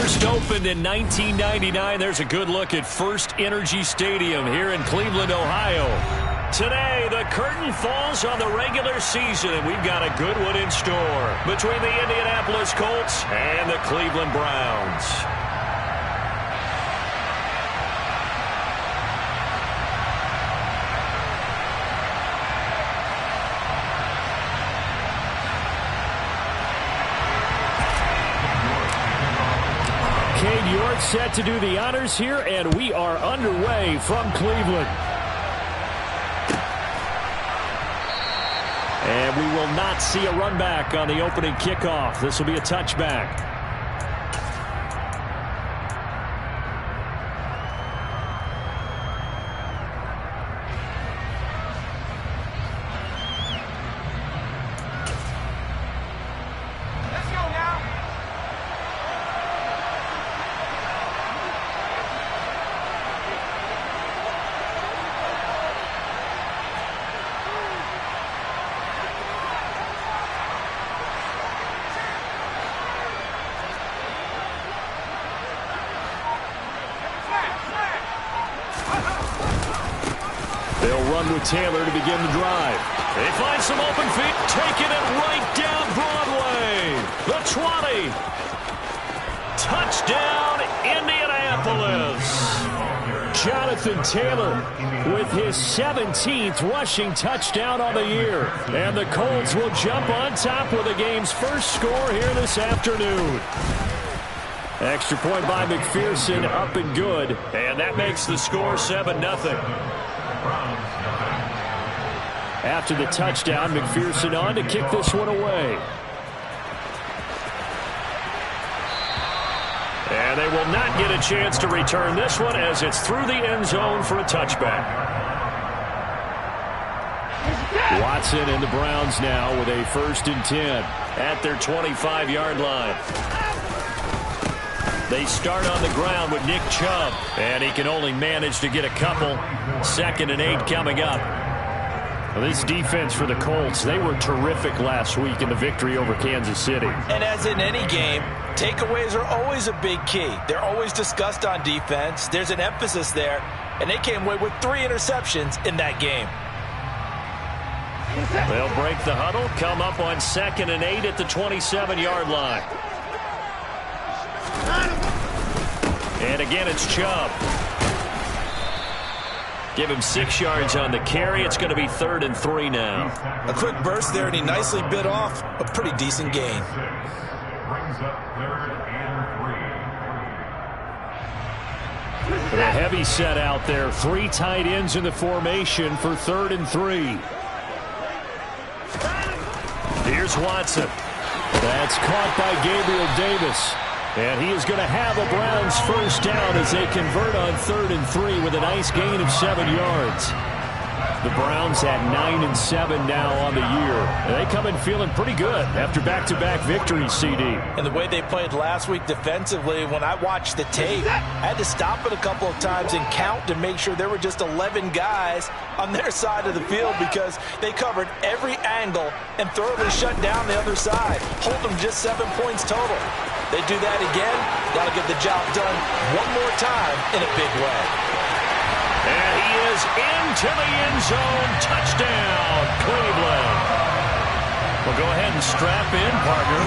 First opened in 1999. There's a good look at First Energy Stadium here in Cleveland, Ohio. Today, the curtain falls on the regular season, and we've got a good one in store between the Indianapolis Colts and the Cleveland Browns. Cade York set to do the honors here, and we are underway from Cleveland. And we will not see a run back on the opening kickoff. This will be a touchback. They'll run with Taylor to begin the drive. They find some open feet, taking it right down Broadway. The 20. Touchdown, Indianapolis. Jonathan Taylor with his 17th rushing touchdown on the year. And the Colts will jump on top with the game's first score here this afternoon. Extra point by McPherson, up and good. And that makes the score 7-0. After the touchdown, McPherson on to kick this one away. And they will not get a chance to return this one as it's through the end zone for a touchback. Watson and the Browns now with a 1st and 10 at their 25-yard line. They start on the ground with Nick Chubb, and he can only manage to get a couple. 2nd and 8 coming up. Well, this defense for the Colts, they were terrific last week in the victory over Kansas City. And as in any game, takeaways are always a big key. They're always discussed on defense. There's an emphasis there, and they came away with 3 interceptions in that game. They'll break the huddle, come up on 2nd and 8 at the 27-yard line. And again, it's Chubb. Give him 6 yards on the carry. It's going to be 3rd and 3 now. A quick burst there, and he nicely bit off a pretty decent gain. With a heavy set out there. 3 tight ends in the formation for 3rd and 3. Here's Watson. That's caught by Gabriel Davis. And he is going to have a Browns first down as they convert on 3rd and 3 with a nice gain of 7 yards. The Browns at 9-7 now on the year. And they come in feeling pretty good after back-to-back victories, CD. And the way they played last week defensively, when I watched the tape, I had to stop it a couple of times and count to make sure there were just 11 guys on their side of the field because they covered every angle and thoroughly shut down the other side. Hold them just 7 points total. They do that again, that'll get the job done one more time in a big way. And he is into the end zone. Touchdown, Cleveland. Well, go ahead and strap in, partner.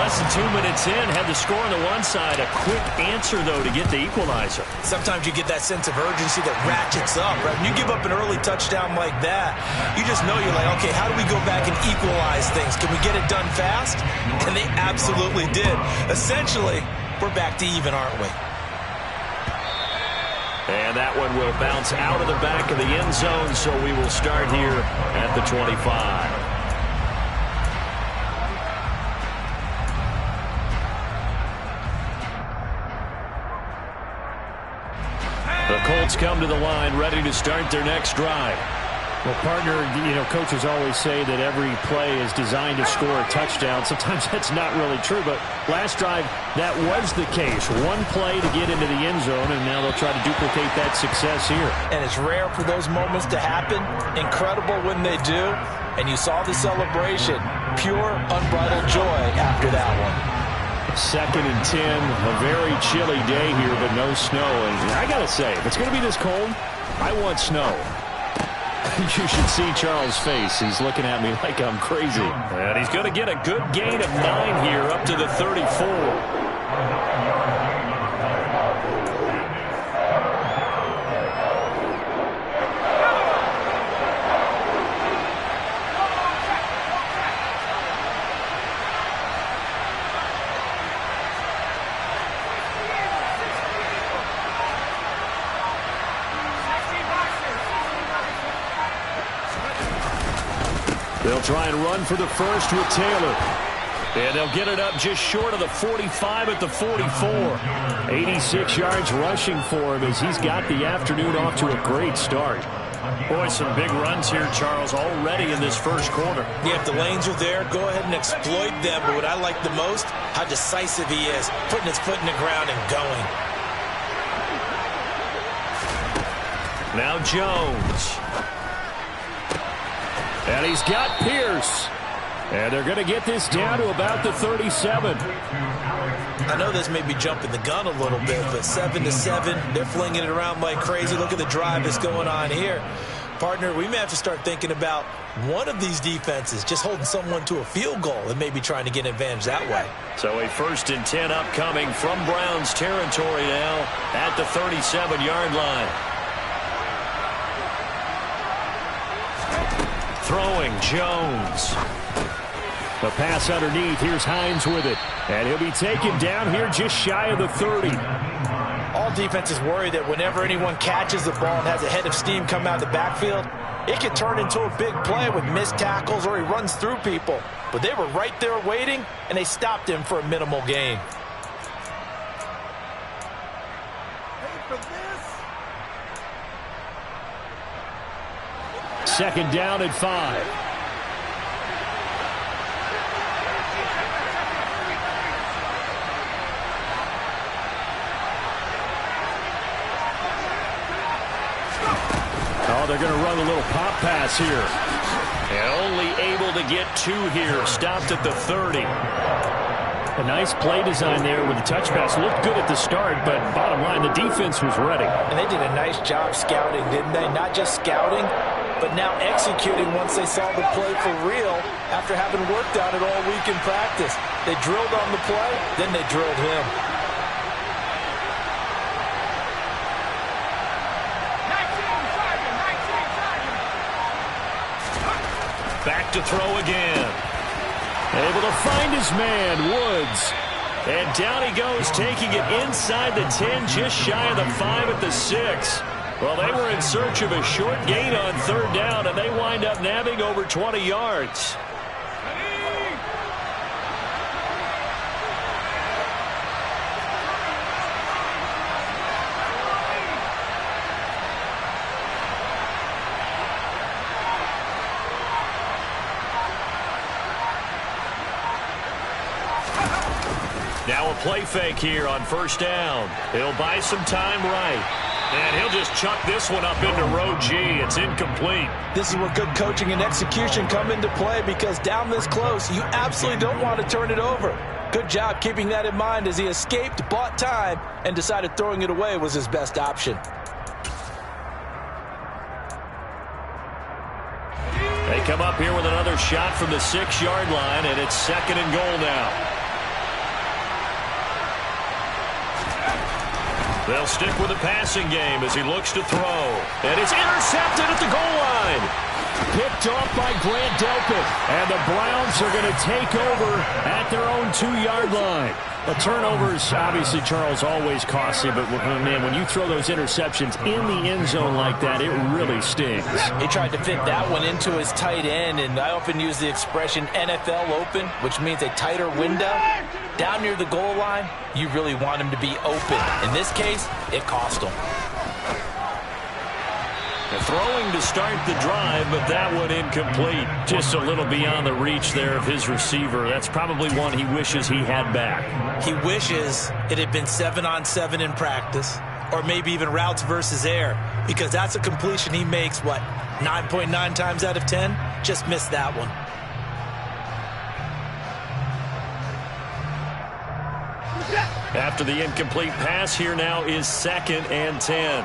Less than 2 minutes in, had the score on the one side. A quick answer, though, to get the equalizer. Sometimes you get that sense of urgency that ratchets up, right? When you give up an early touchdown like that, you just know you're like, okay, how do we go back and equalize things? Can we get it done fast? And they absolutely did. Essentially, we're back to even, aren't we? And that one will bounce out of the back of the end zone, so we will start here at the 25. The Colts come to the line ready to start their next drive. Well, partner, coaches always say that every play is designed to score a touchdown. Sometimes that's not really true, but last drive, that was the case. One play to get into the end zone, and now they'll try to duplicate that success here. And it's rare for those moments to happen. Incredible when they do. And you saw the celebration. Pure, unbridled joy after that one. 2nd and 10. A very chilly day here, but no snow. And I got to say, if it's going to be this cold, I want snow. You should see Charles' face. He's looking at me like I'm crazy. And he's going to get a good gain of 9 here up to the 34. They'll try and run for the first with Taylor. And they'll get it up just short of the 45 at the 44. 86 yards rushing for him as he's got the afternoon off to a great start. Boy, some big runs here, Charles, already in this first quarter. Yeah, if the lanes are there, go ahead and exploit them. But what I like the most, how decisive he is, putting his foot in the ground and going. Now Jones. And he's got Pierce. And they're going to get this down to about the 37. I know this may be jumping the gun a little bit, but 7-7, they're flinging it around like crazy. Look at the drive that's going on here. Partner, we may have to start thinking about one of these defenses just holding someone to a field goal and maybe trying to get an advantage that way. So a 1st and 10 upcoming from Browns territory now at the 37-yard line. Throwing Jones. The pass underneath. Here's Hines with it. And he'll be taken down here just shy of the 30. All defenses worry that whenever anyone catches the ball and has a head of steam come out of the backfield, it can turn into a big play with missed tackles or he runs through people. But they were right there waiting, and they stopped him for a minimal gain. Second down at 5. Oh, they're going to run a little pop pass here. And only able to get 2 here. Stopped at the 30. A nice play design there with the touch pass. Looked good at the start, but bottom line, the defense was ready. And they did a nice job scouting, didn't they? Not just scouting, but now executing once they saw the play for real after having worked on it all week in practice. They drilled on the play, then they drilled him. Back to throw again. Able to find his man, Woods. And down he goes, taking it inside the 10, just shy of the 5 at the 6. Well, they were in search of a short gain on 3rd down, and they wind up nabbing over 20 yards. Now a play fake here on 1st down. He'll buy some time right. And he'll just chuck this one up into row G. It's incomplete. This is where good coaching and execution come into play, because down this close, you absolutely don't want to turn it over. Good job keeping that in mind as he escaped, bought time, and decided throwing it away was his best option. They come up here with another shot from the 6-yard line, and it's 2nd and goal now. They'll stick with the passing game as he looks to throw. And it's intercepted at the goal line. Picked off by Grant Delpit. And the Browns are going to take over at their own 2-yard line. The turnovers, obviously, Charles, always costly. But, man, when you throw those interceptions in the end zone like that, it really stings. He tried to fit that one into his tight end. And I often use the expression NFL open, which means a tighter window. Down near the goal line, you really want him to be open. In this case, it cost him. Throwing to start the drive, but that one incomplete. Just a little beyond the reach there of his receiver. That's probably one he wishes he had back. He wishes it had been 7-on-7 in practice, or maybe even routes versus air, because that's a completion he makes, 9.9 times out of 10? Just missed that one. After the incomplete pass, here now is 2nd and 10.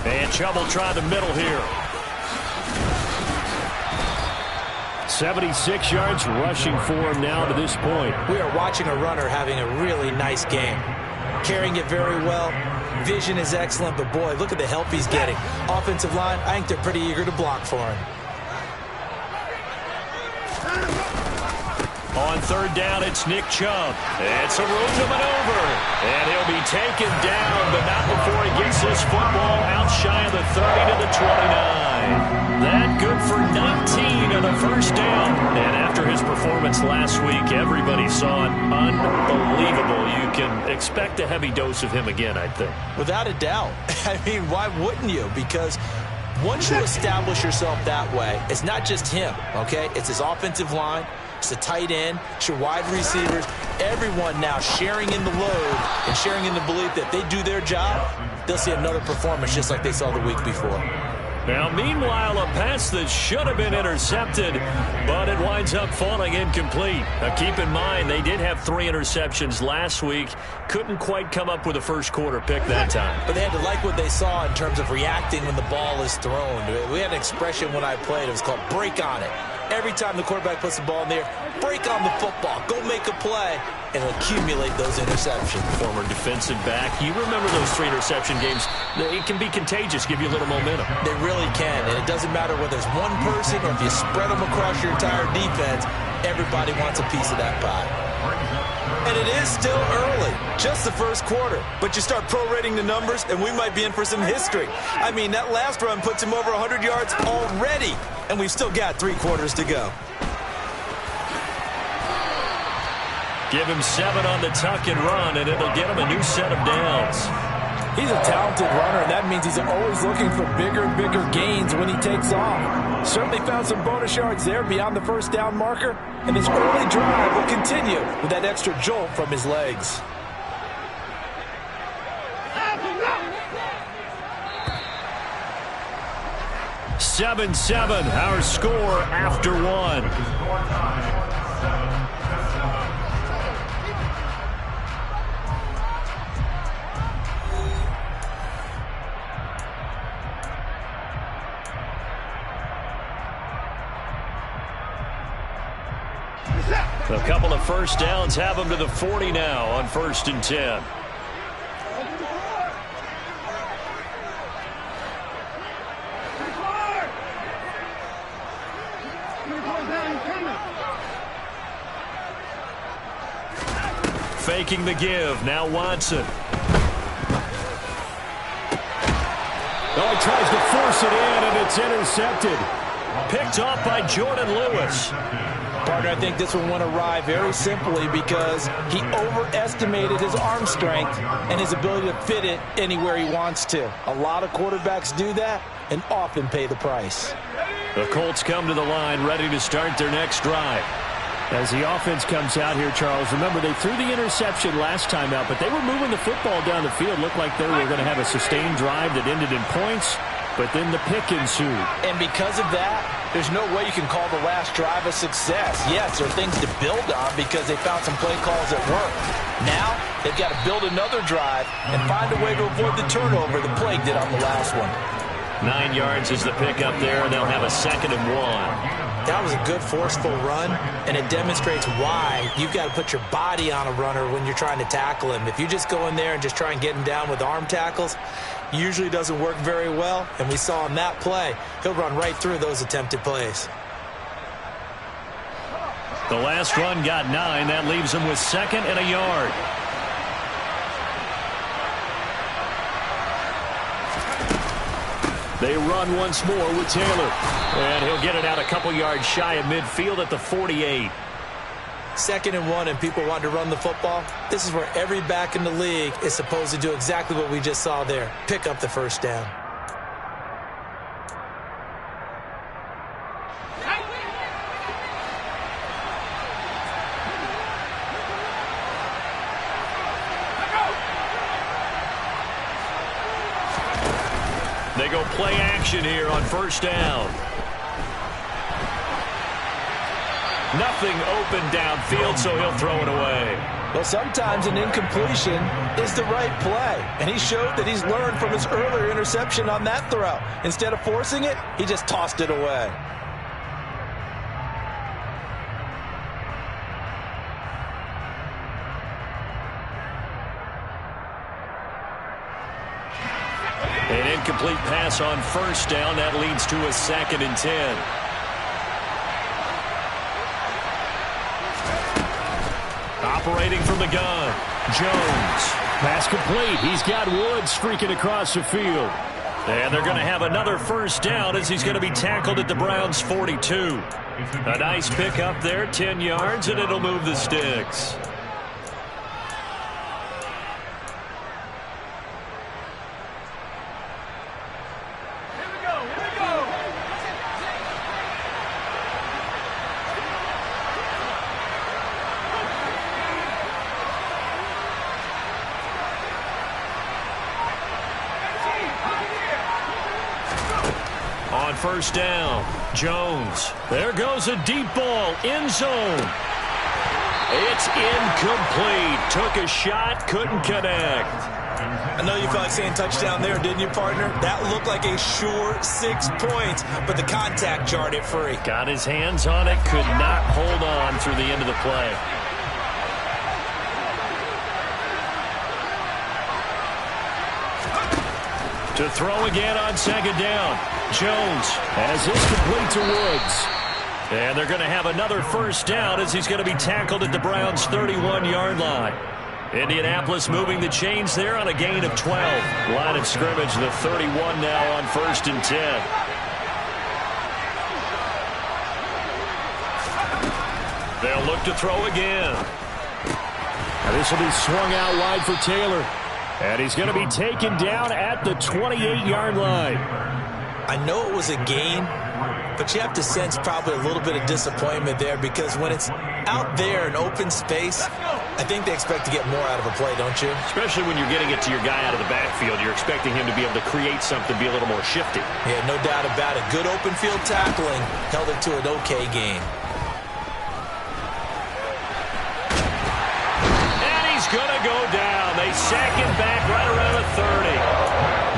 And Chubb will try the middle here. 76 yards rushing for him now to this point. We are watching a runner having a really nice game. Carrying it very well. Vision is excellent, but boy, look at the help he's getting. Offensive line, I think they're pretty eager to block for him. On 3rd down, it's Nick Chubb. It's a room to maneuver. And he'll be taken down, but not before he gets this football out shy of the 30 to the 29. That good for 19 on the 1st down. And after his performance last week, everybody saw it. Unbelievable. You can expect a heavy dose of him again, I think. Without a doubt. I mean, why wouldn't you? Because once you establish yourself that way, it's not just him, okay? It's his offensive line. It's the tight end, it's your wide receivers, everyone now sharing in the load and sharing in the belief that if they do their job, they'll see another performance just like they saw the week before. Now, meanwhile, a pass that should have been intercepted, but it winds up falling incomplete. Now, keep in mind, they did have 3 interceptions last week. Couldn't quite come up with a first-quarter pick that time. But they had to like what they saw in terms of reacting when the ball is thrown. We had an expression when I played. It was called break on it. Every time the quarterback puts the ball in the air, break on the football. Go make a play and accumulate those interceptions. Former defensive back. You remember those 3 interception games. It can be contagious, give you a little momentum. They really can, and it doesn't matter whether it's one person or if you spread them across your entire defense, everybody wants a piece of that pie. And it is still early, just the first quarter. But you start prorating the numbers, and we might be in for some history. I mean, that last run puts him over 100 yards already, and we've still got 3 quarters to go. Give him 7 on the tuck and run, and it'll get him a new set of downs. He's a talented runner, and that means he's always looking for bigger and bigger gains when he takes off. Certainly found some bonus yards there beyond the first down marker, and his early drive will continue with that extra jolt from his legs. Seven, our score after 1. A couple of first downs have them to the 40 now on 1st and 10. Faking the give. Now Watson. Oh, he tries to force it in, and it's intercepted. Picked off by Jordan Lewis. Partner, I think this one went awry very simply because he overestimated his arm strength and his ability to fit it anywhere he wants to. A lot of quarterbacks do that and often pay the price. The Colts come to the line ready to start their next drive. As the offense comes out here, Charles, remember they threw the interception last time out, but they were moving the football down the field. Looked like they were going to have a sustained drive that ended in points, but then the pick ensued. And because of that, there's no way you can call the last drive a success. Yes, there are things to build on because they found some play calls that work. Now, they've got to build another drive and find a way to avoid the turnover the plague did on the last one. 9 yards is the pick up there, and they'll have a 2nd and 1. That was a good, forceful run, and it demonstrates why you've got to put your body on a runner when you're trying to tackle him. If you just go in there and just try and get him down with arm tackles, usually doesn't work very well, and we saw in that play, he'll run right through those attempted plays. The last run got 9. That leaves him with 2nd and a yard. They run once more with Taylor. And he'll get it out a couple yards shy of midfield at the 48. 2nd and 1, and people want to run the football. This is where every back in the league is supposed to do exactly what we just saw there. Pick up the first down. They go play action here on 1st down. Nothing open downfield, so he'll throw it away. Well, sometimes an incompletion is the right play, and he showed that he's learned from his earlier interception on that throw. Instead of forcing it, he just tossed it away. An incomplete pass on first down. That leads to a 2nd and 10. Operating from the gun, Jones. Pass complete. He's got Woods streaking across the field. And they're going to have another first down as he's going to be tackled at the Browns' 42. A nice pickup there, 10 yards, and it'll move the sticks. On first down, Jones. There goes a deep ball, end zone. It's incomplete. Took a shot, couldn't connect. I know you felt like saying touchdown there, didn't you, partner? That looked like a sure 6 points, but the contact jarred it free. Got his hands on it, could not hold on through the end of the play. To throw again on 2nd down. Jones has this complete to Woods. And they're going to have another first down as he's going to be tackled at the Browns' 31-yard line. Indianapolis moving the chains there on a gain of 12. Line of scrimmage, the 31 now on 1st and 10. They'll look to throw again. And this will be swung out wide for Taylor. And he's going to be taken down at the 28-yard line. I know it was a gain, but you have to sense probably a little bit of disappointment there because when it's out there in open space, I think they expect to get more out of a play, don't you? Especially when you're getting it to your guy out of the backfield. You're expecting him to be able to create something, be a little more shifty. Yeah, no doubt about it. Good open field tackling held it to an okay gain. Going to go down. They sack him back right around the 30.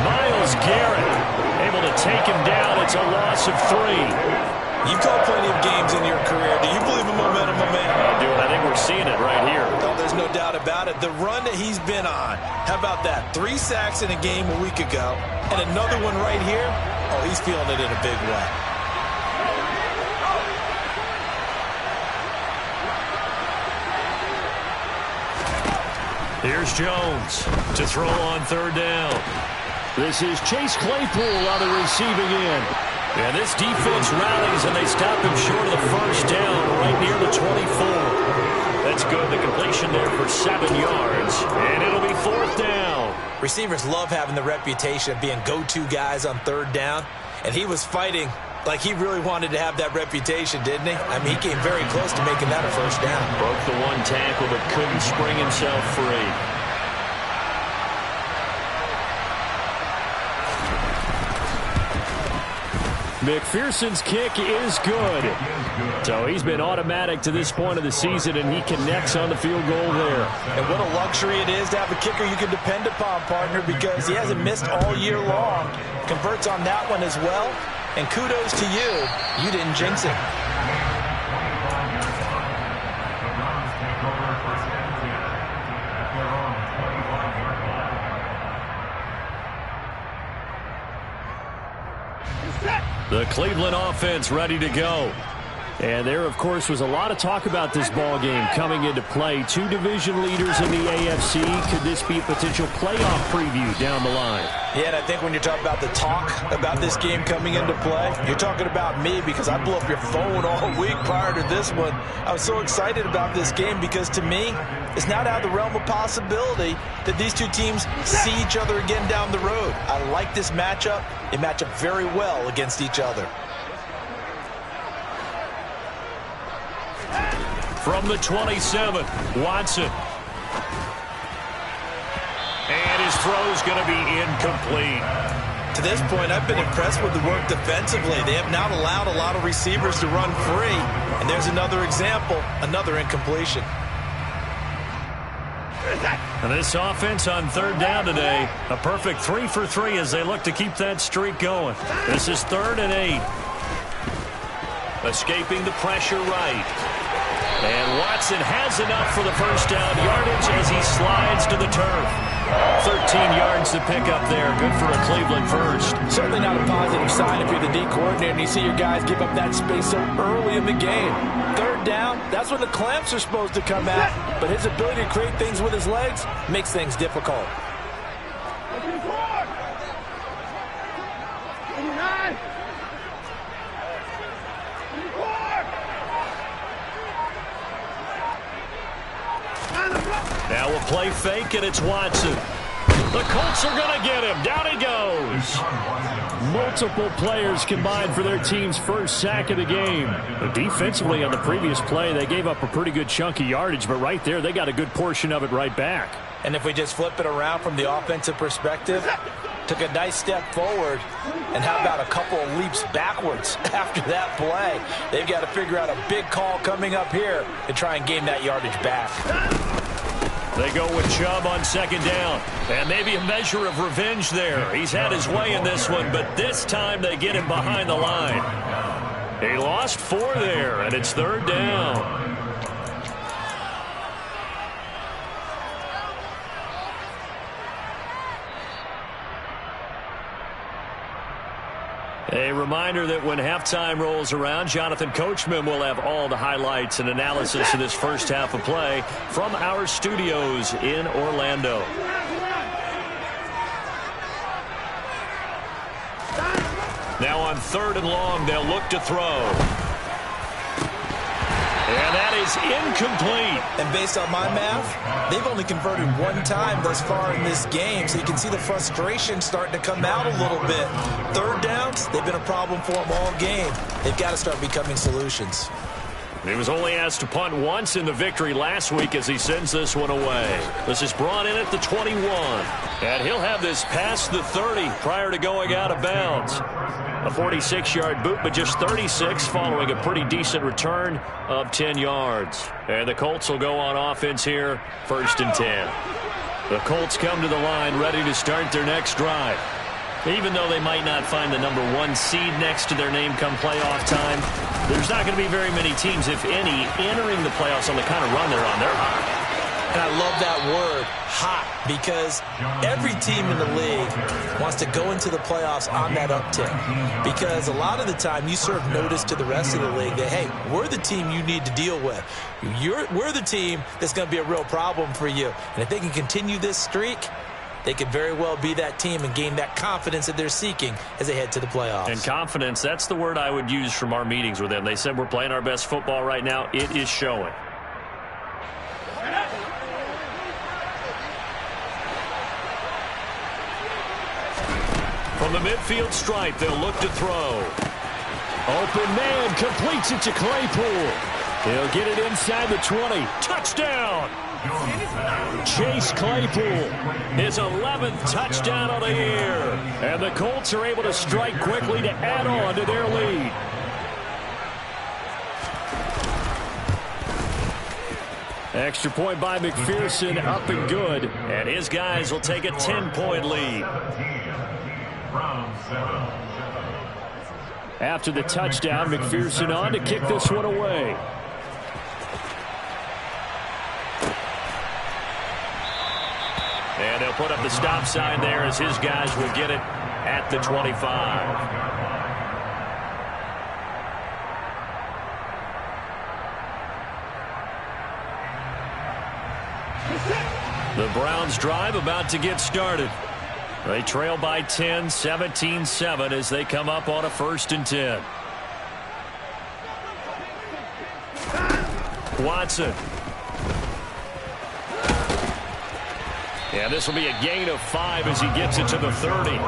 Myles Garrett able to take him down. It's a loss of 3. You've called plenty of games in your career. Do you believe in momentum, my man? I do, and I think we're seeing it right here. Oh, there's no doubt about it. The run that he's been on. How about that? 3 sacks in a game a week ago, and another one right here. Oh, he's feeling it in a big way. Here's Jones to throw on 3rd down. This is Chase Claypool on the receiving end. And this defense rallies, and they stop him short of the first down right near the 24. That's good. The completion there for 7 yards, and it'll be 4th down. Receivers love having the reputation of being go-to guys on 3rd down, and he was fighting like he really wanted to have that reputation, didn't he? I mean, he came very close to making that a first down. Broke the one tackle but couldn't spring himself free. McPherson's kick is good. So he's been automatic to this point of the season, and he connects on the field goal there. And what a luxury it is to have a kicker you can depend upon, partner, because he hasn't missed all year long. Converts on that one as well. And kudos to you. You didn't jinx it. The Cleveland offense ready to go. And there, of course, was a lot of talk about this ball game coming into play. 2 division leaders in the AFC. Could this be a potential playoff preview down the line? Yeah, and I think when you're talking about the talk about this game coming into play, you're talking about me because I blew up your phone all week prior to this one. I was so excited about this game because, to me, it's not out of the realm of possibility that these two teams see each other again down the road. I like this matchup. They match up very well against each other. From the 27, Watson. And his throw's going to be incomplete. To this point, I've been impressed with the work defensively. They have not allowed a lot of receivers to run free. And there's another example, another incompletion. And this offense on third down today, a perfect 3 for 3 as they look to keep that streak going. This is 3rd and 8. Escaping the pressure right. And Watson has enough for the first down yardage as he slides to the turf. 13 yards to pick up there. Good for a Cleveland first. Certainly not a positive sign if you're the D coordinator and you see your guys give up that space so early in the game. 3rd down, that's when the clamps are supposed to come out. But his ability to create things with his legs makes things difficult. Now we'll play fake, and it's Watson. The Colts are going to get him. Down he goes. Multiple players combined for their team's first sack of the game. But defensively on the previous play, they gave up a pretty good chunk of yardage, but right there, they got a good portion of it right back. And if we just flip it around from the offensive perspective, took a nice step forward, and how about a couple of leaps backwards after that play? They've got to figure out a big call coming up here to try and gain that yardage back. They go with Chubb on 2nd down. And maybe a measure of revenge there. He's had his way in this one, but this time they get him behind the line. He lost 4 there, and it's 3rd down. A reminder that when halftime rolls around, Jonathan Coachman will have all the highlights and analysis of this first half of play from our studios in Orlando. Now on 3rd and long, they'll look to throw. And that is incomplete. And based on my math, they've only converted 1 time thus far in this game, so you can see the frustration starting to come out a little bit. 3rd downs, they've been a problem for them all game. They've got to start becoming solutions. He was only asked to punt once in the victory last week as he sends this one away. This is brought in at the 21. And he'll have this past the 30 prior to going out of bounds. A 46-yard boot, but just 36 following a pretty decent return of 10 yards. And the Colts will go on offense here, 1st and 10. The Colts come to the line ready to start their next drive. Even though they might not find the number 1 seed next to their name come playoff time, there's not going to be very many teams, if any, entering the playoffs on the kind of run they're on. They're hot. And I love that word, hot, because every team in the league wants to go into the playoffs on that uptick. Because a lot of the time you serve notice to the rest of the league that, hey, we're the team you need to deal with. We're the team that's going to be a real problem for you. And if they can continue this streak, they could very well be that team and gain that confidence that they're seeking as they head to the playoffs. And confidence, that's the word I would use from our meetings with them. They said we're playing our best football right now. It is showing. From the midfield stripe, they'll look to throw. Open man completes it to Claypool. He'll get it inside the 20. Touchdown! Chase Claypool, his 11th touchdown of the year. And the Colts are able to strike quickly to add on to their lead. Extra point by McPherson, up and good. And his guys will take a 10-point lead. After the touchdown, McPherson on to kick this one away. And they'll put up the stop sign there as his guys will get it at the 25. The Browns drive about to get started. They trail by 10, 17-7 as they come up on a 1st and 10. Watson. And this will be a gain of 5 as he gets it to the 30.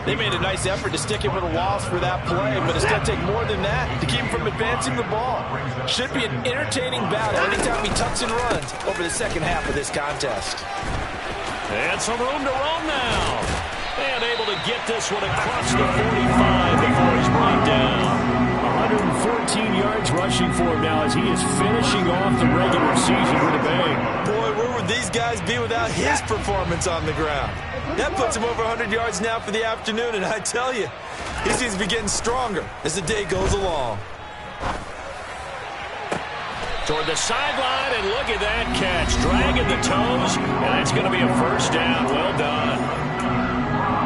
They made a nice effort to stick him with a loss for that play, but it's going to take more than that to keep him from advancing the ball. Should be an entertaining battle anytime he tucks and runs over the second half of this contest. And some room to roam now. And unable to get this one across the 45 before he's brought down. 114 yards rushing for him now as he is finishing off the regular season with a bang. Boy, where would these guys be without his performance on the ground? That puts him over 100 yards now for the afternoon, and I tell you, he seems to be getting stronger as the day goes along. Toward the sideline, and look at that catch. Dragging the toes, and that's going to be a first down. Well done.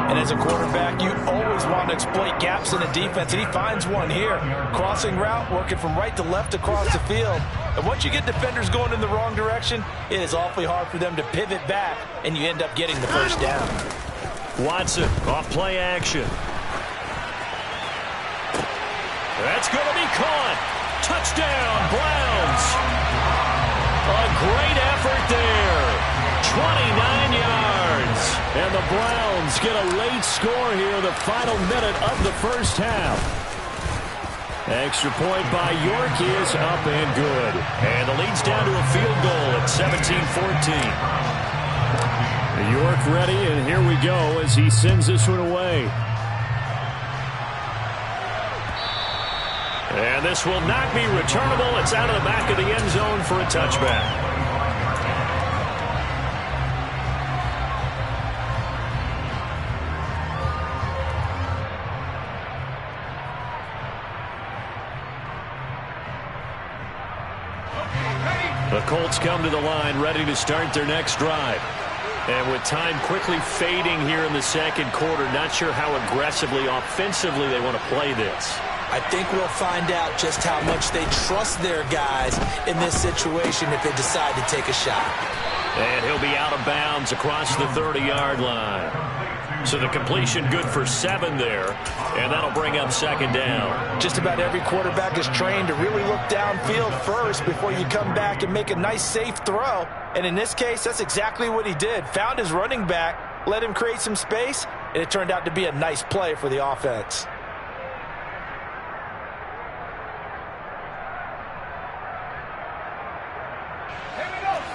And as a quarterback, you always want to exploit gaps in the defense, and he finds one here. Crossing route, working from right to left across the field. And once you get defenders going in the wrong direction, it is awfully hard for them to pivot back, and you end up getting the first down. Watson, off play action. That's going to be caught. Touchdown, Browns. A great effort there. 29 yards. And the Browns get a late score here in the final minute of the first half. Extra point by York is up and good. And the lead's down to a field goal at 17-14. York ready, and here we go as he sends this one away. And this will not be returnable. It's out of the back of the end zone for a touchback. The Colts come to the line ready to start their next drive. And with time quickly fading here in the second quarter, not sure how aggressively, offensively they want to play this. I think we'll find out just how much they trust their guys in this situation if they decide to take a shot. And he'll be out of bounds across the 30-yard line. So the completion good for 7 there, and that'll bring up second down. Just about every quarterback is trained to really look downfield first before you come back and make a nice, safe throw. And in this case, that's exactly what he did. Found his running back, let him create some space, and it turned out to be a nice play for the offense.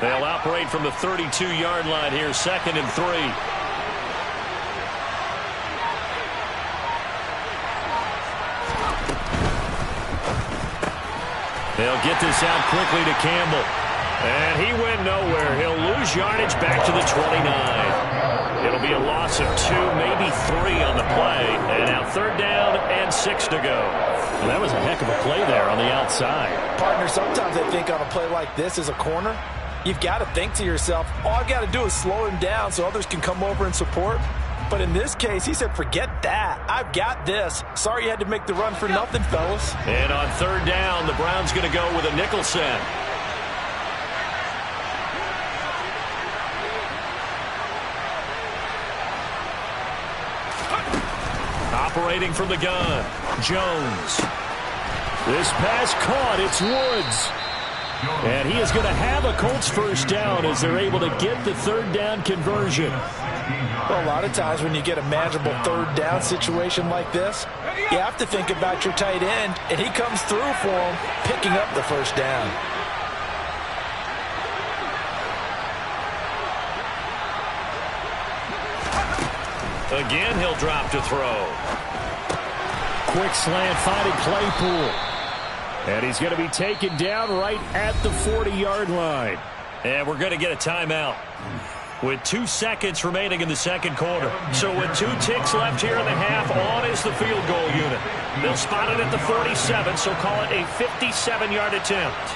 They'll operate from the 32-yard line here, 2nd and 3. They'll get this out quickly to Campbell. And he went nowhere. He'll lose yardage back to the 29. It'll be a loss of 2, maybe 3 on the play. And now 3rd down and 6 to go. Well, that was a heck of a play there on the outside. Partner, sometimes I think on a play like this as a corner, you've got to think to yourself, all I've got to do is slow him down so others can come over and support. But in this case, he said, forget that. I've got this. Sorry you had to make the run for nothing, fellas. And on 3rd down, the Browns going to go with a nickel set. Operating from the gun, Jones. This pass caught. It's Woods. And he is going to have a Colts first down as they're able to get the 3rd down conversion. Well, a lot of times when you get a manageable 3rd down situation like this, you have to think about your tight end, and he comes through for him, picking up the first down. Again, he'll drop to throw. Quick slant finding Claypool. And he's going to be taken down right at the 40-yard line. And we're going to get a timeout with 2 seconds remaining in the second quarter. So with 2 ticks left here in the half, on is the field goal unit. They'll spot it at the 47, so call it a 57-yard attempt.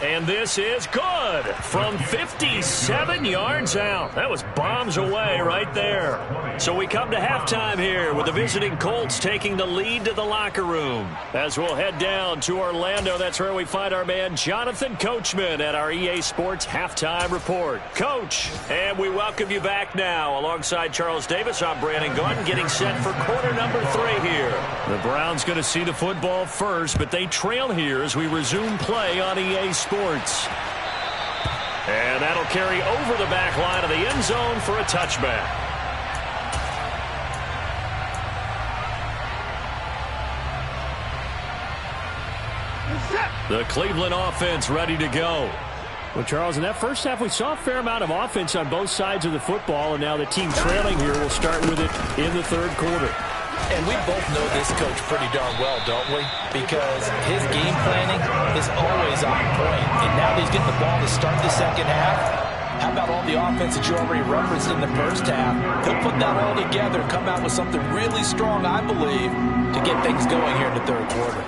And this is good from 57 yards out. That was bombs away right there. So we come to halftime here with the visiting Colts taking the lead to the locker room. As we'll head down to Orlando, that's where we find our man Jonathan Coachman at our EA Sports Halftime Report. Coach, and we welcome you back now. Alongside Charles Davis, I'm Brandon Gordon, getting set for quarter number 3 here. The Browns going to see the football first, but they trail here as we resume play on EA Sports. And that'll carry over the back line of the end zone for a touchback. The Cleveland offense ready to go. Well, Charles, in that first half, we saw a fair amount of offense on both sides of the football, and now the team trailing here will start with it in the third quarter. And we both know this coach pretty darn well, don't we? Because his game planning is always on point. And now that he's getting the ball to start the second half, how about all the offense that you already referenced in the first half? He'll put that all together and come out with something really strong, I believe, to get things going here in the third quarter.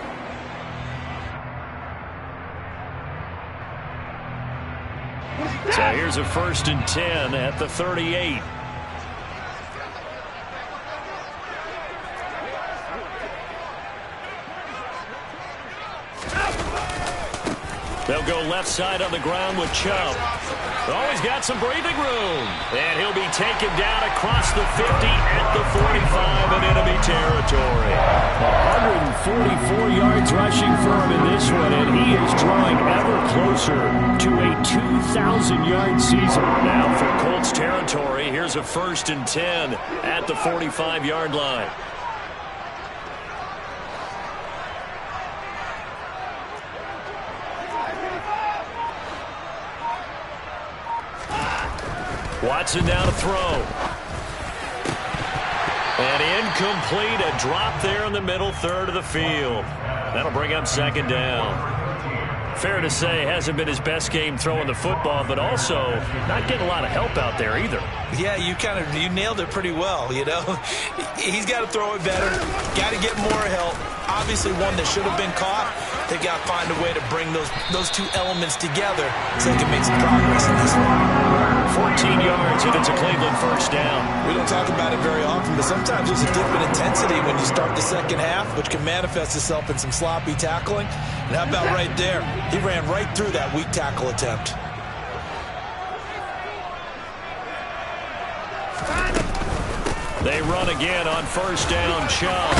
So here's a 1st and 10 at the 38. They'll go left side on the ground with Chubb. Oh, he's got some breathing room. And he'll be taken down across the 50 at the 45 in enemy territory. 144 yards rushing for him in this one, and he is drawing ever closer to a 2,000-yard season. Now for Colts territory, here's a 1st and 10 at the 45-yard line. Watson down to throw. And incomplete, a drop there in the middle third of the field. That'll bring up 2nd down. Fair to say, hasn't been his best game throwing the football, but also not getting a lot of help out there either. Yeah, you nailed it pretty well, you know. He's got to throw it better, got to get more help. Obviously one that should have been caught. They've got to find a way to bring those two elements together so they can make some progress in this one. 14 yards, and it's a Cleveland 1st down. We don't talk about it very often, but sometimes there's a dip in intensity when you start the second half, which can manifest itself in some sloppy tackling. And how about right there? He ran right through that weak tackle attempt. They run again on 1st down, Chubb.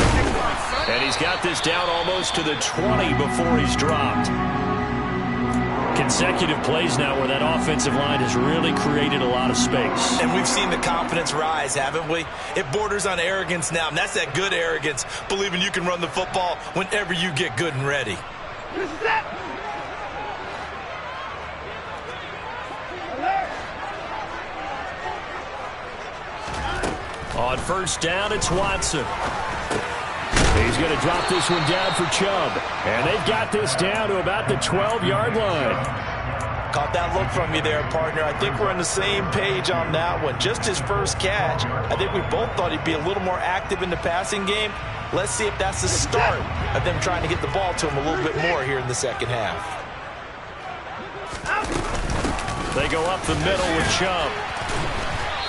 And he's got this down almost to the 20 before he's dropped. Consecutive plays now where that offensive line has really created a lot of space. And we've seen the confidence rise, haven't we? It borders on arrogance now, and that's that good arrogance, believing you can run the football whenever you get good and ready. On 1st down, it's Watson. He's going to drop this one down for Chubb. And they've got this down to about the 12-yard line. Caught that look from you there, partner. I think we're on the same page on that one. Just his first catch. I think we both thought he'd be a little more active in the passing game. Let's see if that's the start of them trying to get the ball to him a little bit more here in the second half. They go up the middle with Chubb.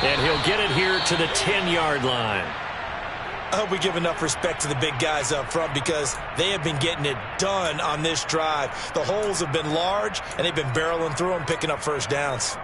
And he'll get it here to the 10-yard line. I hope we give enough respect to the big guys up front because they have been getting it done on this drive. The holes have been large, and they've been barreling through them, picking up 1st downs.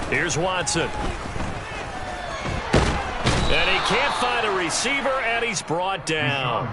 Here's Watson. And he can't find a receiver, and he's brought down.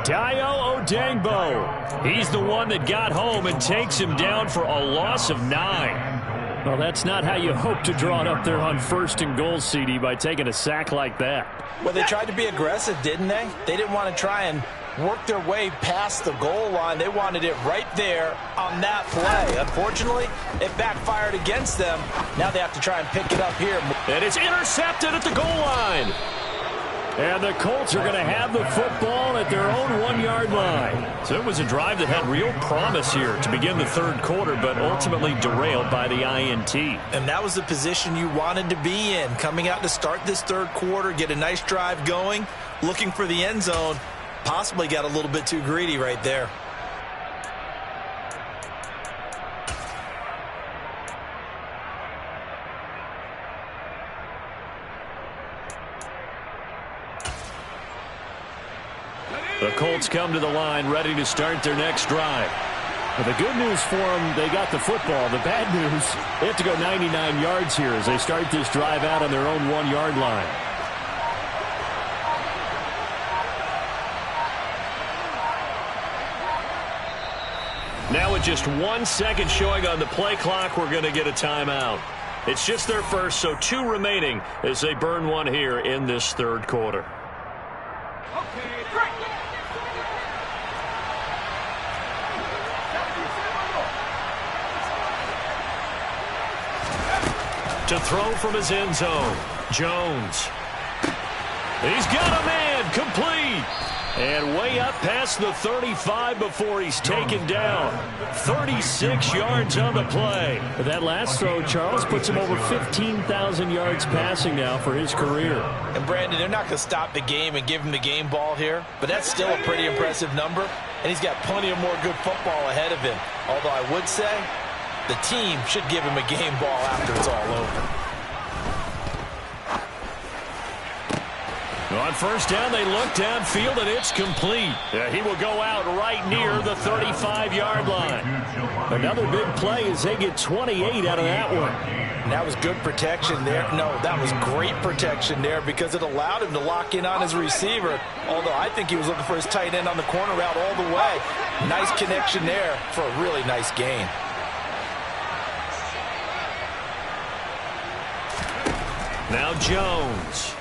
Dayo Odengbo. He's the one that got home and takes him down for a loss of 9. Well, that's not how you hope to draw it up there on 1st and goal, CD, by taking a sack like that. Well, they tried to be aggressive, didn't they? They didn't want to try and work their way past the goal line. They wanted it right there on that play. Unfortunately, it backfired against them. Now they have to try and pick it up here. And it's intercepted at the goal line. And the Colts are going to have the football at their own 1-yard line. So it was a drive that had real promise here to begin the third quarter, but ultimately derailed by the INT. And that was the position you wanted to be in. Coming out to start this third quarter, get a nice drive going, looking for the end zone. Possibly got a little bit too greedy right there. The Colts come to the line ready to start their next drive. Well, the good news for them, they got the football. The bad news, they have to go 99 yards here as they start this drive out on their own 1-yard line. Now with just 1 second showing on the play clock, we're going to get a timeout. It's just their first, so 2 remaining as they burn one here in this third quarter. To throw from his end zone, Jones. He's got a man, complete. And way up past the 35 before he's taken down. 36 yards on the play. But that last throw, Charles, puts him over 15,000 yards passing now for his career. And, Brandon, they're not going to stop the game and give him the game ball here, but that's still a pretty impressive number, and he's got plenty of more good football ahead of him. Although I would say the team should give him a game ball after it's all over. On first down, they look downfield, and it's complete. He will go out right near the 35-yard line. Another big play as they get 28 out of that one. And that was good protection there. No, that was great protection there because it allowed him to lock in on his receiver, although I think he was looking for his tight end on the corner route all the way. Nice connection there for a really nice gain. Now Jones.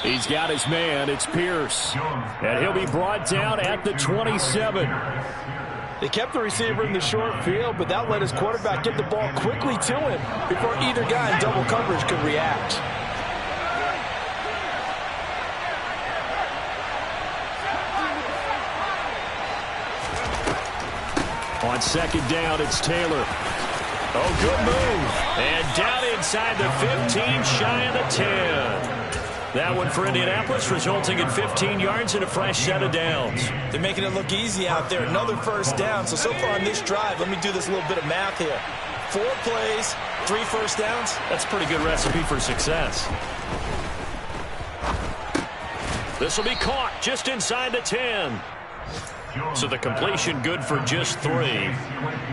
He's got his man. It's Pierce. And he'll be brought down at the 27. They kept the receiver in the short field, but that let his quarterback get the ball quickly to him before either guy in double coverage could react. On second down, it's Taylor. Oh, good move. And down inside the 15, shy of the 10. That one for Indianapolis, resulting in 15 yards and a fresh set of downs. They're making it look easy out there. Another first down. So far on this drive, let me do this little bit of math here. 4 plays, 3 first downs. That's a pretty good recipe for success. This will be caught just inside the 10. So the completion good for just 3.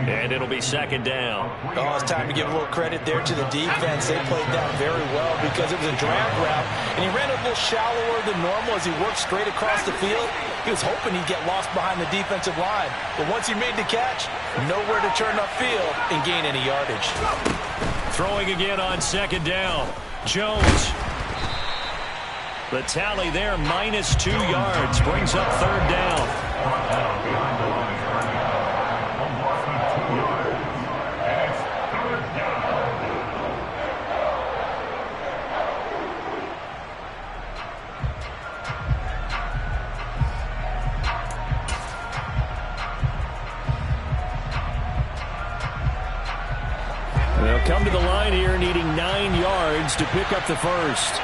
And it'll be second down. Oh, it's time to give a little credit there to the defense. They played that very well because it was a drag route. And he ran a little shallower than normal as he worked straight across the field. He was hoping he'd get lost behind the defensive line. But once he made the catch, nowhere to turn upfield and gain any yardage. Throwing again on second down. Jones. The tally there, -2 yards, brings up third down. They'll come to the line here needing 9 yards to pick up the first.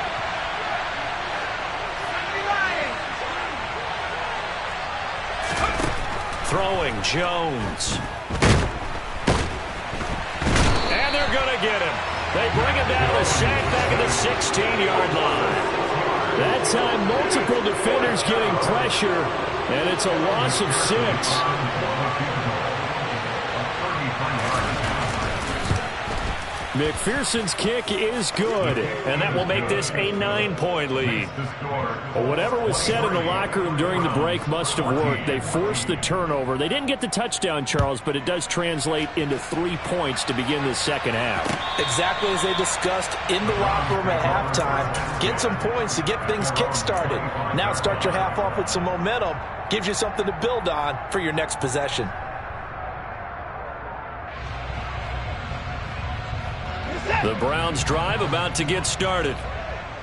Throwing, Jones. And they're going to get him. They bring him down to sack back at the 16-yard line. That time, multiple defenders getting pressure, and it's a loss of 6. McPherson's kick is good, and that will make this a 9-point lead. Well, whatever was said in the locker room during the break must have worked. They forced the turnover. They didn't get the touchdown, Charles, but it does translate into 3 points to begin the second half. Exactly as they discussed in the locker room at halftime. Get some points to get things kick-started. Now start your half off with some momentum. Gives you something to build on for your next possession. The Browns drive about to get started.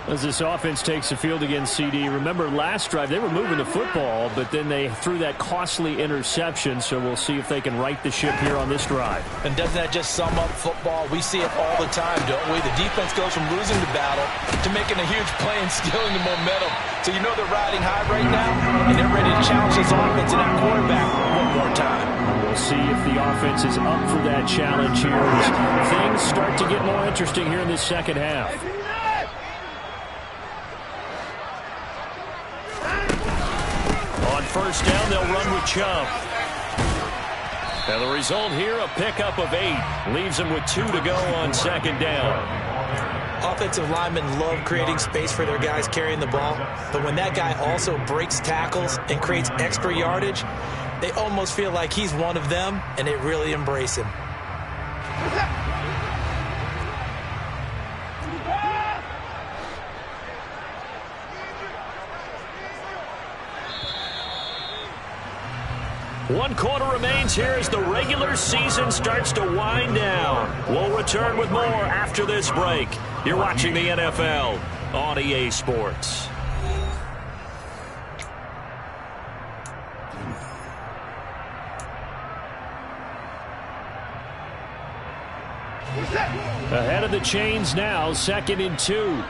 As this offense takes the field against CD. Remember last drive, they were moving the football, but then they threw that costly interception, so we'll see if they can right the ship here on this drive. And doesn't that just sum up football? We see it all the time, don't we? The defense goes from losing the battle to making a huge play and stealing the momentum. So you know they're riding high right now, and they're ready to challenge this offense and that quarterback one more time. We'll see if the offense is up for that challenge here as things start to get more interesting here in this second half. On first down, they'll run with Chubb. And the result here, a pickup of 8. Leaves them with 2 to go on second down. Offensive linemen love creating space for their guys carrying the ball, but when that guy also breaks tackles and creates extra yardage, they almost feel like he's one of them, and they really embrace him. One quarter remains here as the regular season starts to wind down. We'll return with more after this break. You're watching the NFL on EA Sports. Ahead of the chains now, 2nd and 2.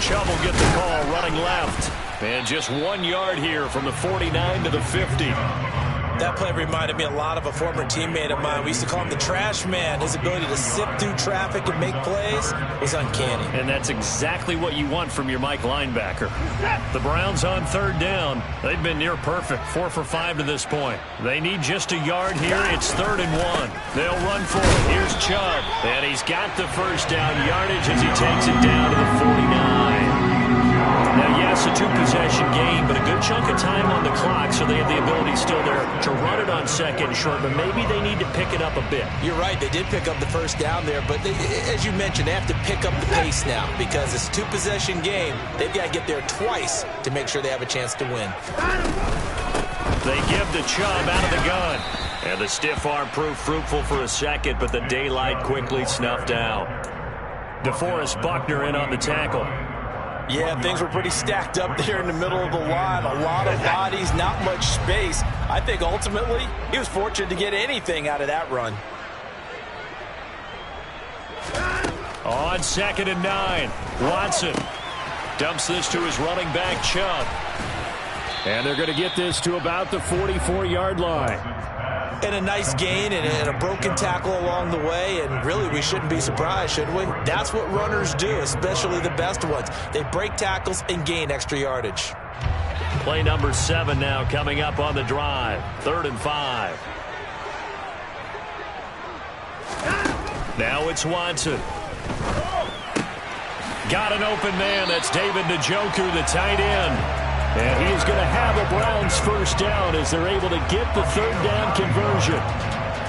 Chubb will get the call running left. And just 1 yard here from the 49 to the 50. That play reminded me a lot of a former teammate of mine. We used to call him the trash man. His ability to sift through traffic and make plays was uncanny. And that's exactly what you want from your Mike linebacker. The Browns on 3rd down. They've been near perfect, 4 for 5 to this point. They need just a yard here. It's 3rd and 1. They'll run for it. Here's Chubb. And he's got the first down yardage as he takes it down to the 49. Now, yes, a 2-possession game, but a good chunk of time on the clock, so they have the ability still there to run it on 2nd and short, but maybe they need to pick it up a bit. You're right. They did pick up the first down there, but as you mentioned, they have to pick up the pace now because it's a 2-possession game. They've got to get there twice to make sure they have a chance to win. They give the Chubb out of the gun. And the stiff arm proved fruitful for a second, but the daylight quickly snuffed out. DeForest Buckner in on the tackle. Yeah, things were pretty stacked up there in the middle of the line. A lot of bodies, not much space. I think ultimately he was fortunate to get anything out of that run. On 2nd and 9, Watson dumps this to his running back, Chubb. And they're going to get this to about the 44-yard line. And a nice gain and a broken tackle along the way, and really we shouldn't be surprised, should we? That's what runners do, especially the best ones. They break tackles and gain extra yardage. Play number 7 now coming up on the drive. 3rd and 5. Now it's Watson. Got an open man. That's David Njoku, the tight end. And he is going to have a Browns first down as they're able to get the 3rd down conversion.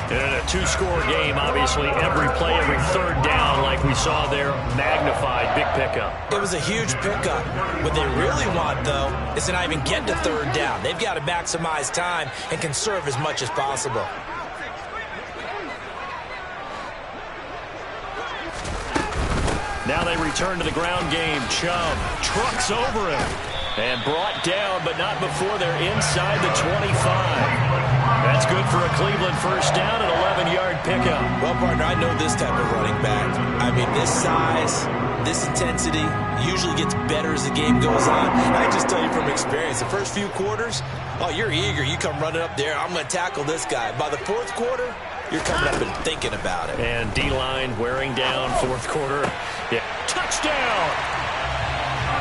And in a 2-score game, obviously every play, every 3rd down, like we saw there, magnified, big pickup. It was a huge pickup. What they really want, though, is to not even get to 3rd down. They've got to maximize time and conserve as much as possible. Now they return to the ground game. Chubb trucks over him. And brought down, but not before they're inside the 25. That's good for a Cleveland first down, an 11-yard pickup. Well, partner, I know this type of running back. I mean, this size, this intensity usually gets better as the game goes on. And I just tell you from experience, the first few quarters, oh, you're eager. You come running up there, I'm going to tackle this guy. By the 4th quarter, you're coming up and thinking about it. And D-line wearing down 4th quarter. Yeah. Touchdown!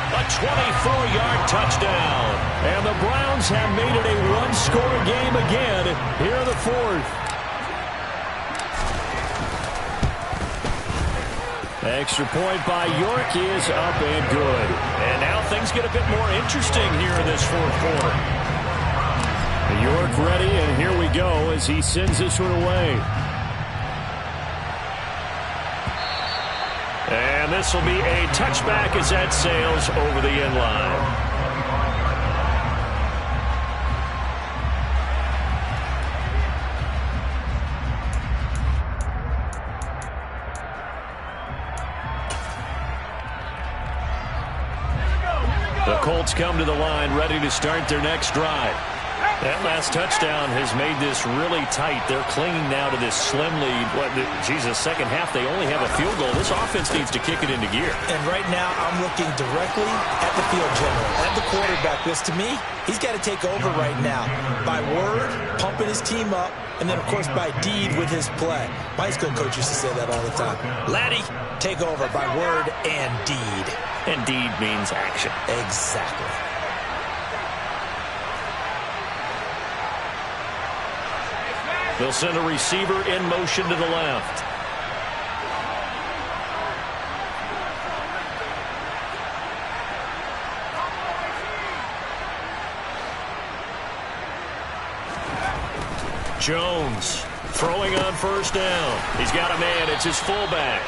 A 24-yard touchdown. And the Browns have made it a 1-score game again here in the 4th. Extra point by York is up and good. And now things get a bit more interesting here in this 4th quarter. York ready, and here we go as he sends this one away. And this will be a touchback as that sails over the end line. The Colts come to the line ready to start their next drive. That last touchdown has made this really tight. They're clinging now to this slim lead. Second half, they only have a field goal. This offense needs to kick it into gear. And right now, I'm looking directly at the field general, at the quarterback. Because to me, he's got to take over right now. By word, pumping his team up, and then, of course, by deed with his play. My high school coach used to say that all the time. Laddie, take over by word and deed. And deed means action. Exactly. They'll send a receiver in motion to the left. Jones throwing on first down. He's got a man. It's his fullback.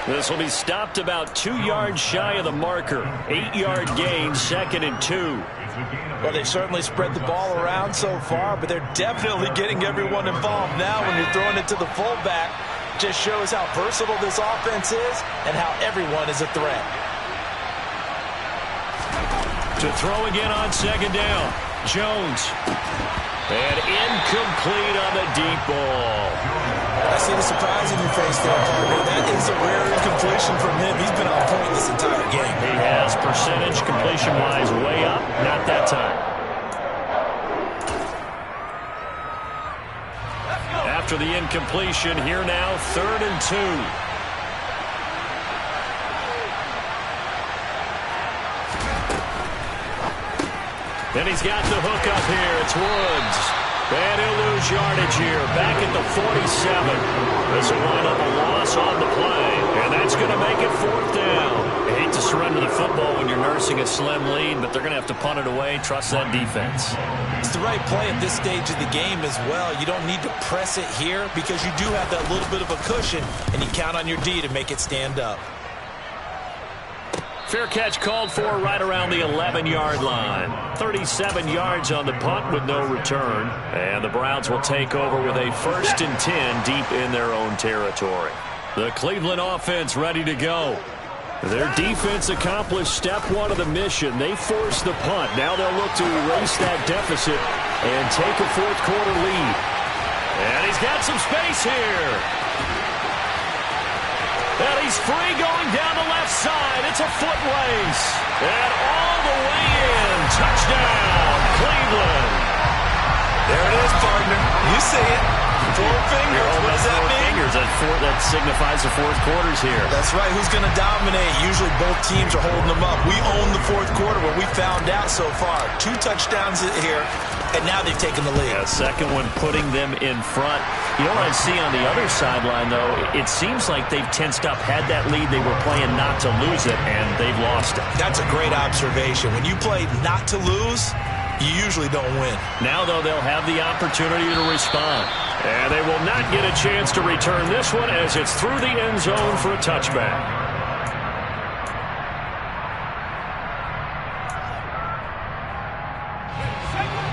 This will be stopped about 2 yards shy of the marker. 8-yard gain, 2nd and 2. Well, they've certainly spread the ball around so far, but they're definitely getting everyone involved now when you're throwing it to the fullback. Just shows how versatile this offense is and how everyone is a threat. To throw again on 2nd down. Jones. And incomplete on the deep ball. I see the surprise in your face there, partner. That is a rare incompletion from him. He's been on point this entire game. He has percentage completion-wise way up. Not that time. After the incompletion, here now, 3rd and 2. And he's got the hook up here. It's Woods. And he'll lose yardage here. Back at the 47. This will wind up a loss on the play. And that's going to make it 4th down. I hate to surrender the football when you're nursing a slim lead, but they're going to have to punt it away. Trust that defense. It's the right play at this stage of the game as well. You don't need to press it here because you do have that little bit of a cushion, and you count on your D to make it stand up. Fair catch called for right around the 11-yard line. 37 yards on the punt with no return. And the Browns will take over with a 1st and 10 deep in their own territory. The Cleveland offense ready to go. Their defense accomplished step 1 of the mission. They forced the punt. Now they'll look to erase that deficit and take a 4th quarter lead. And he's got some space here. And he's free going down the left side. It's a foot race. And all the way in. Touchdown, Cleveland. There it is, partner. You see it. 4 fingers. What does that mean? Fingers. That signifies the 4th quarter's here. That's right. Who's going to dominate? Usually both teams are holding them up. We own the 4th quarter, what we found out so far. 2 touchdowns here, and now they've taken the lead. Yeah, second one putting them in front. You know what I see on the other sideline, though? It seems like they've tensed up, had that lead. They were playing not to lose it, and they've lost it. That's a great observation. When you play not to lose, you usually don't win. Now, though, they'll have the opportunity to respond. And they will not get a chance to return this one as it's through the end zone for a touchback.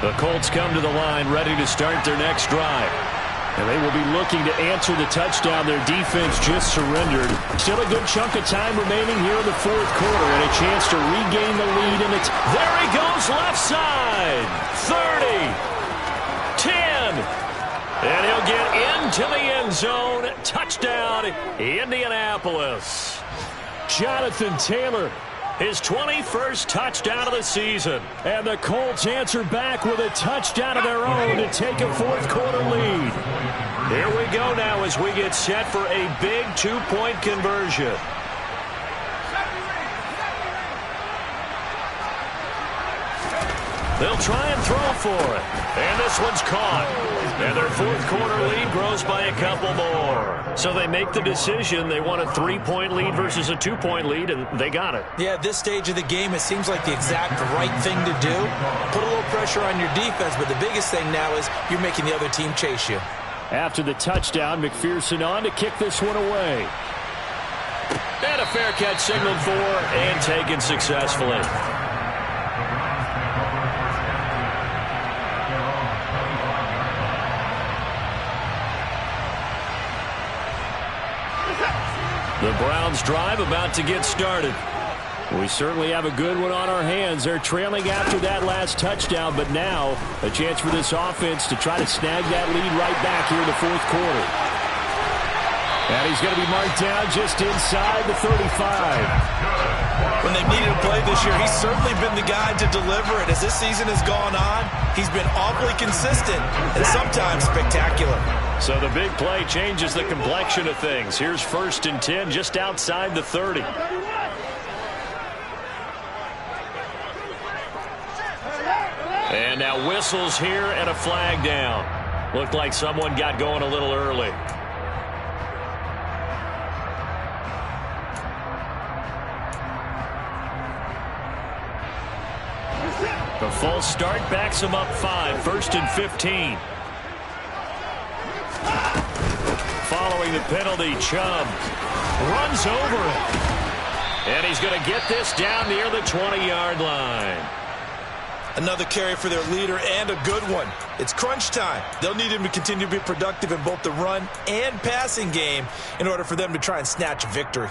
The Colts come to the line ready to start their next drive. And they will be looking to answer the touchdown their defense just surrendered. Still a good chunk of time remaining here in the 4th quarter and a chance to regain the lead. And it's there he goes left side. 30. 10. And he'll get into the end zone. Touchdown, Indianapolis. Jonathan Taylor, his 21st touchdown of the season. And the Colts answer back with a touchdown of their own to take a 4th quarter lead. Here we go now as we get set for a big 2-point conversion. They'll try and throw for it. And this one's caught. And their 4th quarter lead grows by a couple more. So they make the decision. They want a 3-point lead versus a 2-point lead, and they got it. Yeah, at this stage of the game, it seems like the exact right thing to do. Put a little pressure on your defense, but the biggest thing now is you're making the other team chase you. After the touchdown, McPherson on to kick this one away. And a fair catch signaled for and taken successfully. The Browns drive about to get started. We certainly have a good one on our hands. They're trailing after that last touchdown, but now a chance for this offense to try to snag that lead right back here in the fourth quarter. And he's going to be marked down just inside the 35. When they've needed a play this year, he's certainly been the guy to deliver it. As this season has gone on, he's been awfully consistent and sometimes spectacular. So the big play changes the complexion of things. Here's 1st and 10 just outside the 30. And now whistles here and a flag down. Looked like someone got going a little early. The false start backs him up 5. 1st and 15. Following the penalty, Chubb runs over it. And he's going to get this down near the 20-yard line. Another carry for their leader and a good one. It's crunch time. They'll need him to continue to be productive in both the run and passing game in order for them to try and snatch a victory.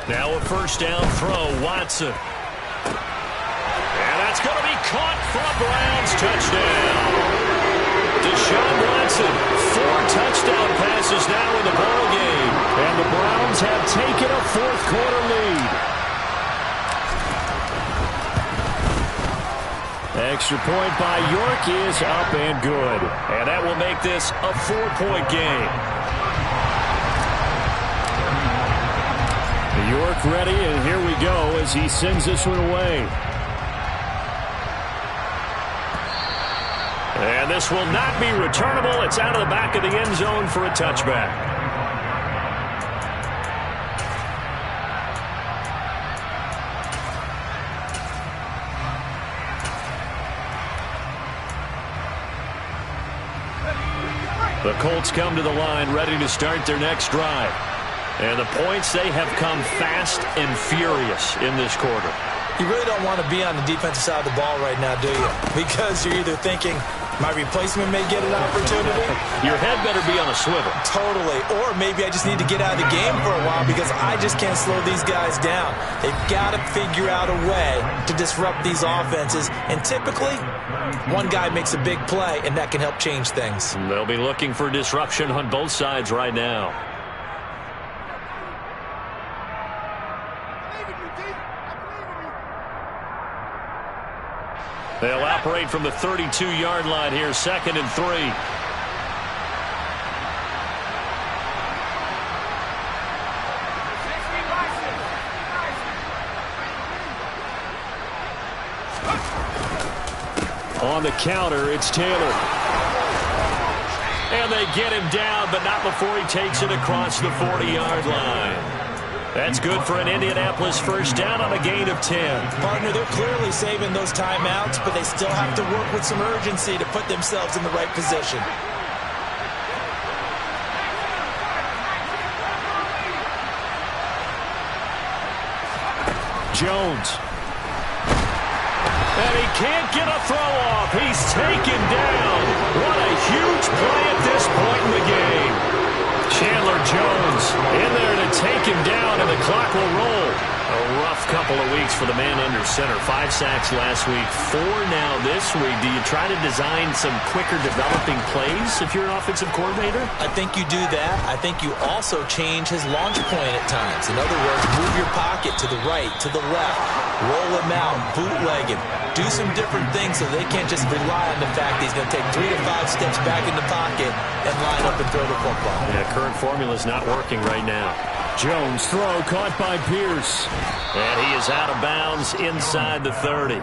Now a first down throw, Watson. And that's going to be caught for a Browns touchdown. Deshaun Watson, 4 touchdown passes now in the ball game. And the Browns have taken a fourth quarter lead. Extra point by York is up and good. And that will make this a 4-point game. York ready, and here we go as he sends this one away. And this will not be returnable. It's out of the back of the end zone for a touchback. The Colts come to the line ready to start their next drive. And the points, they have come fast and furious in this quarter. You really don't want to be on the defensive side of the ball right now, do you? Because you're either thinking, my replacement may get an opportunity. Your head better be on a swivel. Totally. Or maybe I just need to get out of the game for a while because I just can't slow these guys down. They've got to figure out a way to disrupt these offenses. And typically, one guy makes a big play, and that can help change things. They'll be looking for disruption on both sides right now. They'll operate from the 32-yard line here, 2nd and 3. On the counter, it's Taylor. And they get him down, but not before he takes it across the 40-yard line. That's good for an Indianapolis first down on a gain of 10. Partner, they're clearly saving those timeouts, but they still have to work with some urgency to put themselves in the right position. Jones. And he can't get a throw off. He's taken down. What a huge play at this point in the game. Chandler Jones in there to take him down, and the clock will roll. A rough couple of weeks for the man under center. 5 sacks last week, 4 now this week. Do you try to design some quicker developing plays if you're an offensive coordinator? I think you do that. I think you also change his launch point at times. In other words, move your pocket to the right, to the left, roll him out, bootleg him. Do some different things so they can't just rely on the fact that he's going to take 3 to 5 steps back in the pocket and line up and throw the football. Yeah, current formula is not working right now. Jones throw caught by Pierce. And he is out of bounds inside the 30.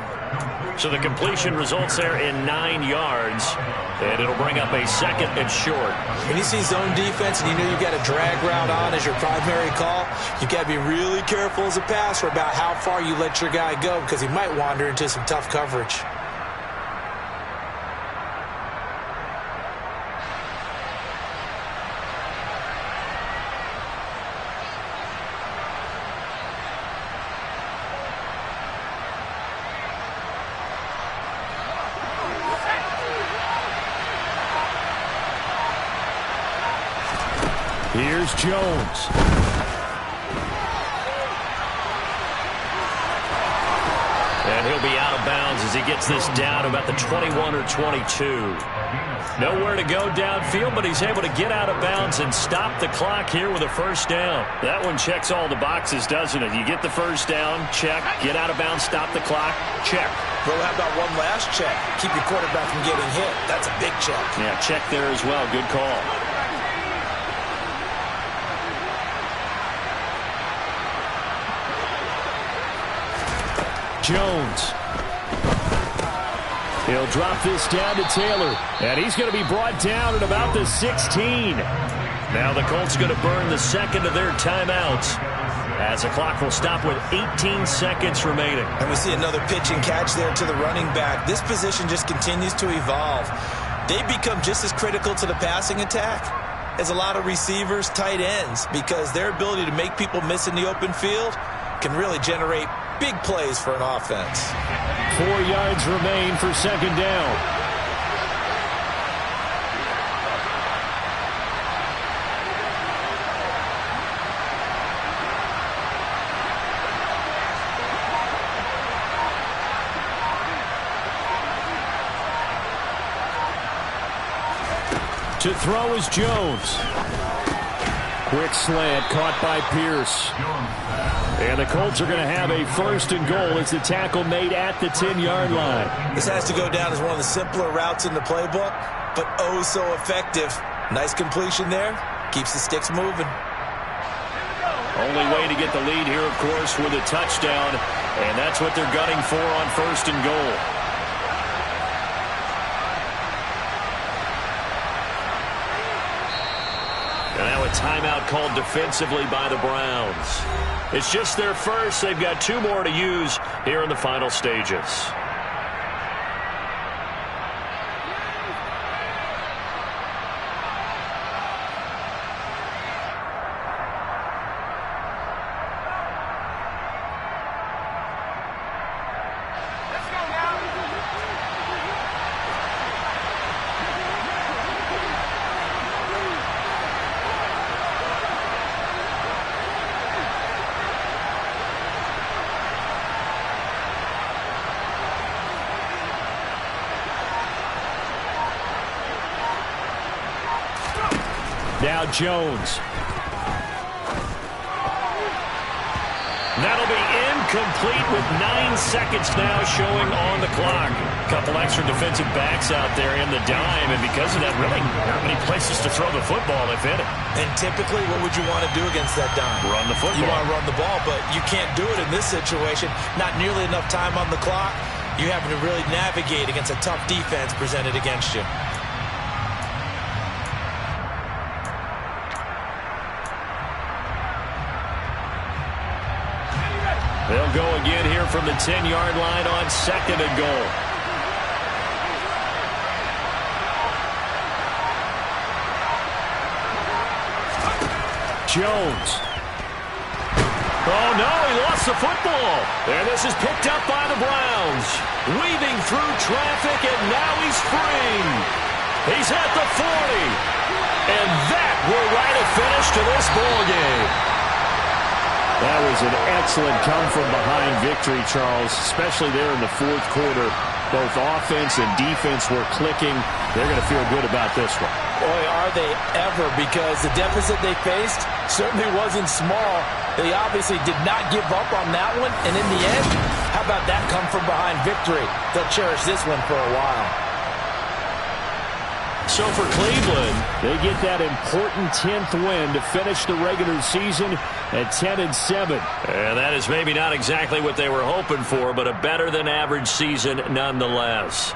So the completion results there in 9 yards. And it'll bring up a 2nd and short. When you see zone defense and you know you've got a drag route on as your primary call, you've got to be really careful as a passer about how far you let your guy go because he might wander into some tough coverage. Here's Jones. And he'll be out of bounds as he gets this down about the 21 or 22. Nowhere to go downfield, but he's able to get out of bounds and stop the clock here with a first down. That one checks all the boxes, doesn't it? You get the first down, check. Get out of bounds, stop the clock, check. Well, how about one last check? Keep your quarterback from getting hit. That's a big check. Yeah, check there as well. Good call. Jones. He'll drop this down to Taylor, and he's going to be brought down at about the 16. Now the Colts going to burn the second of their timeouts as the clock will stop with 18 seconds remaining. And we see another pitch and catch there to the running back. This position just continues to evolve. They become just as critical to the passing attack as a lot of receivers, tight ends, because their ability to make people miss in the open field can really generate big plays for an offense. 4 yards remain for second down. To throw is Jones. Quick slant caught by Pierce. And the Colts are going to have a first and goal as the tackle made at the 10-yard line. This has to go down as one of the simpler routes in the playbook, but oh so effective. Nice completion there. Keeps the sticks moving. Only way to get the lead here, of course, with a touchdown. And that's what they're gunning for on first and goal. And now a timeout called defensively by the Browns. It's just their first. They've got 2 more to use here in the final stages. Now Jones. That'll be incomplete with 9 seconds now showing on the clock. Couple extra defensive backs out there in the dime, and because of that, really not many places to throw the football if hit it. And typically, what would you want to do against that dime? Run the football. You want to run the ball, but you can't do it in this situation. Not nearly enough time on the clock. You're having to really navigate against a tough defense presented against you. They'll go again here from the 10-yard line on second and goal. Jones. Oh, no, he lost the football. And this is picked up by the Browns. Weaving through traffic, and now he's free. He's at the 40. And that will write a finish to this ball game. That was an excellent come-from-behind victory, Charles, especially there in the fourth quarter. Both offense and defense were clicking. They're going to feel good about this one. Boy, are they ever, because the deficit they faced certainly wasn't small. They obviously did not give up on that one, and in the end, how about that come-from-behind victory? They'll cherish this one for a while. So for Cleveland, they get that important 10th win to finish the regular season at 10-7. And that is maybe not exactly what they were hoping for, but a better-than-average season nonetheless.